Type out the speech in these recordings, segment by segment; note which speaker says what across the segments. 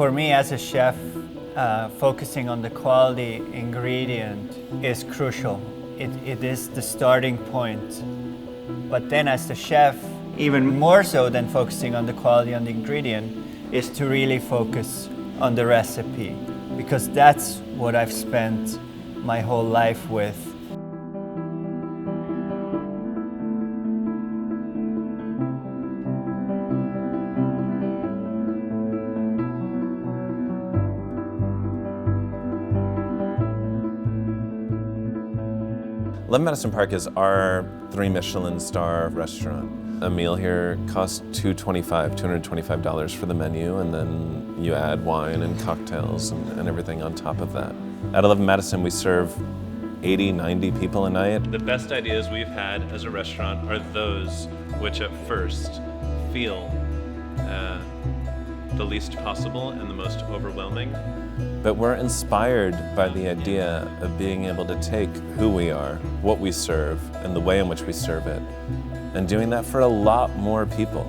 Speaker 1: For me as a chef, focusing on the quality ingredient is crucial. It is the starting point. But then as the chef, even more so than focusing on the quality on the ingredient, is to really focus on the recipe, because that's what I've spent my whole life with.
Speaker 2: 11 Madison Park is our three-Michelin-star restaurant. A meal here costs $225 for the menu, and then you add wine and cocktails and everything on top of that. At 11 Madison, we serve 80, 90 people a night.
Speaker 3: The best ideas we've had as a restaurant are those which at first feel the least possible and the most overwhelming.
Speaker 2: But we're inspired by the idea of being able to take who we are, what we serve, and the way in which we serve it, and doing that for a lot more people.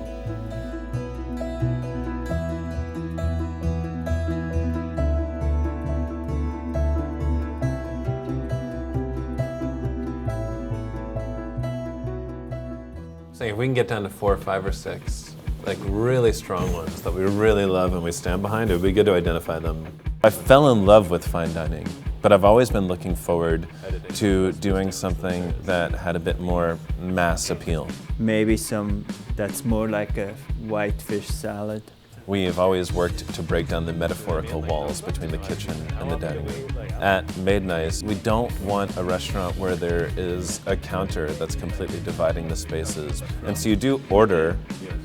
Speaker 2: So if we can get down to 4 or 5 or 6, like really strong ones that we really love and we stand behind, it would be good to identify them. I fell in love with fine dining, but I've always been looking forward to doing something that had a bit more mass appeal.
Speaker 1: Maybe some that's more like a white fish salad.
Speaker 2: We've always worked to break down the metaphorical walls between the kitchen and the dining room. At Made Nice, we don't want a restaurant where there is a counter that's completely dividing the spaces. And so you do order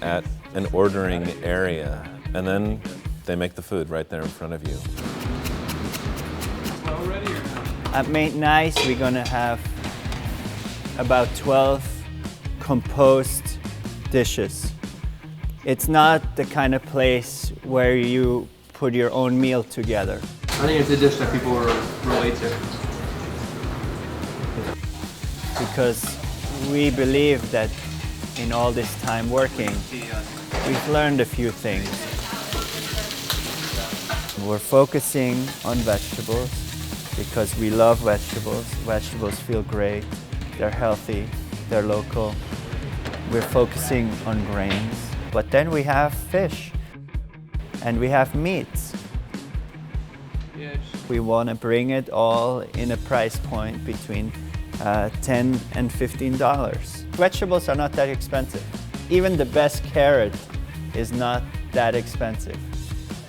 Speaker 2: at an ordering area, and then they make the food right there in front of you.
Speaker 1: At Made Nice, we're gonna have about 12 composed dishes. It's not the kind of place where you put your own meal together.
Speaker 4: I think it's a dish that people relate to.
Speaker 1: Because we believe that in all this time working, we've learned a few things. We're focusing on vegetables because we love vegetables. Vegetables feel great, they're healthy, they're local. We're focusing on grains. But then we have fish and we have meats. We want to bring it all in a price point between $10 and $15. Vegetables are not that expensive. Even the best carrot is not that expensive.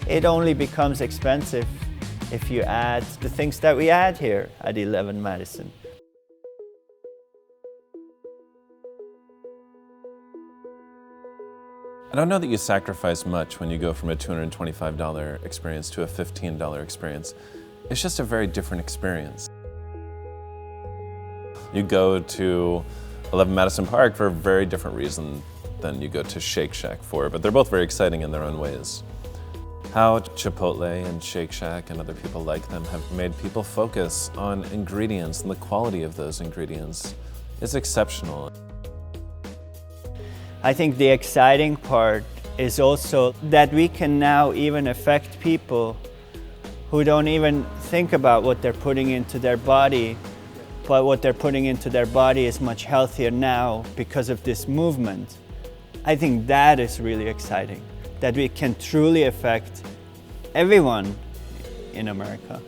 Speaker 1: It only becomes expensive if you add the things that we add here at 11 Madison.
Speaker 2: I don't know that you sacrifice much when you go from a $225 experience to a $15 experience. It's just a very different experience. You go to 11 Madison Park for a very different reason than you go to Shake Shack for, but they're both very exciting in their own ways. How Chipotle and Shake Shack and other people like them have made people focus on ingredients and the quality of those ingredients is exceptional.
Speaker 1: I think the exciting part is also that we can now even affect people who don't even think about what they're putting into their body, but what they're putting into their body is much healthier now because of this movement. I think that is really exciting, that we can truly affect everyone in America.